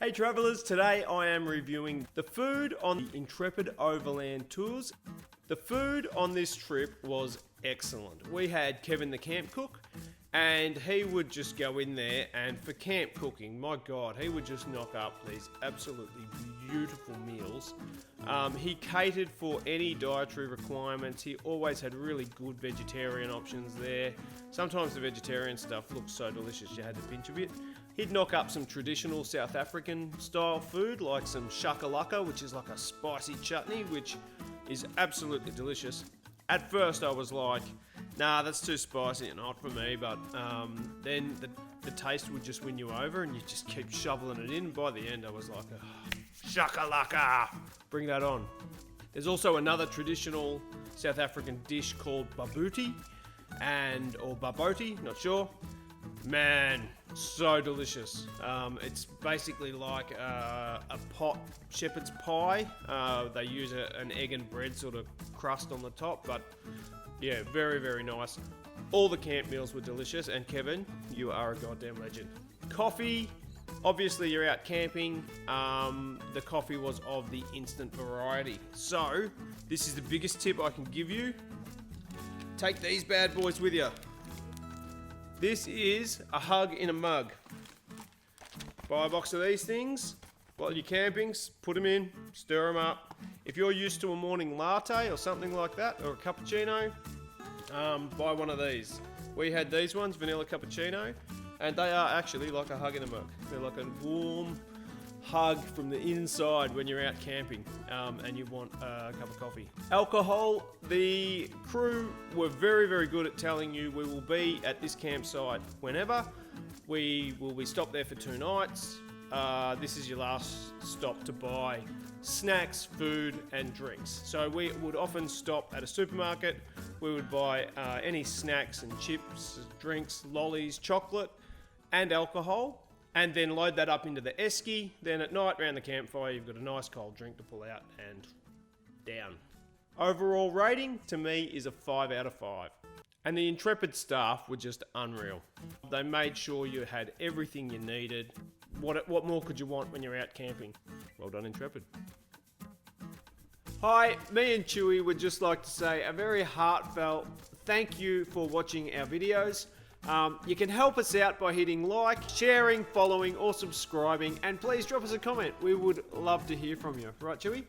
Hey travellers, today I am reviewing the food on the Intrepid Overland tours. The food on this trip was excellent. We had Kevin the camp cook, and he would just go in there, and for camp cooking, my god, he would just knock up these absolutely beautiful meals. He catered for any dietary requirements. He always had really good vegetarian options there. Sometimes the vegetarian stuff looked so delicious you had to pinch a bit. He'd knock up some traditional South African style food like some shakalaka, which is like a spicy chutney, which is absolutely delicious. At first I was like, nah, that's too spicy and hot for me, but then the taste would just win you over and you just keep shoveling it in. By the end I was like, oh, shakalaka, bring that on. There's also another traditional South African dish called babuti, or baboti, not sure. Man, so delicious. It's basically like a pot shepherd's pie. They use an egg and bread sort of crust on the top, but yeah, very, very nice. All the camp meals were delicious, and Kevin, you are a goddamn legend. Coffee, obviously you're out camping. The coffee was of the instant variety. So, this is the biggest tip I can give you. Take these bad boys with you. This is a hug in a mug. Buy a box of these things while you're camping, put them in, stir them up. If you're used to a morning latte or something like that, or a cappuccino, buy one of these. We had these ones, vanilla cappuccino, and they are actually like a hug in a mug. They're like a warm hug from the inside when you're out camping and you want a cup of coffee. Alcohol, the crew were very, very good at telling you we will be at this campsite whenever. We will be stopped there for 2 nights. This is your last stop to buy snacks, food and drinks. So we would often stop at a supermarket. We would buy any snacks and chips, drinks, lollies, chocolate and alcohol, and then load that up into the esky. Then at night around the campfire you've got a nice cold drink to pull out and down. Overall rating to me is a 5 out of 5. And the Intrepid staff were just unreal. They made sure you had everything you needed. What more could you want when you're out camping? Well done, Intrepid. Hi, me and Chewy would just like to say a very heartfelt thank you for watching our videos. You can help us out by hitting like, sharing, following or subscribing, and please drop us a comment. We would love to hear from you. Right, Chewy?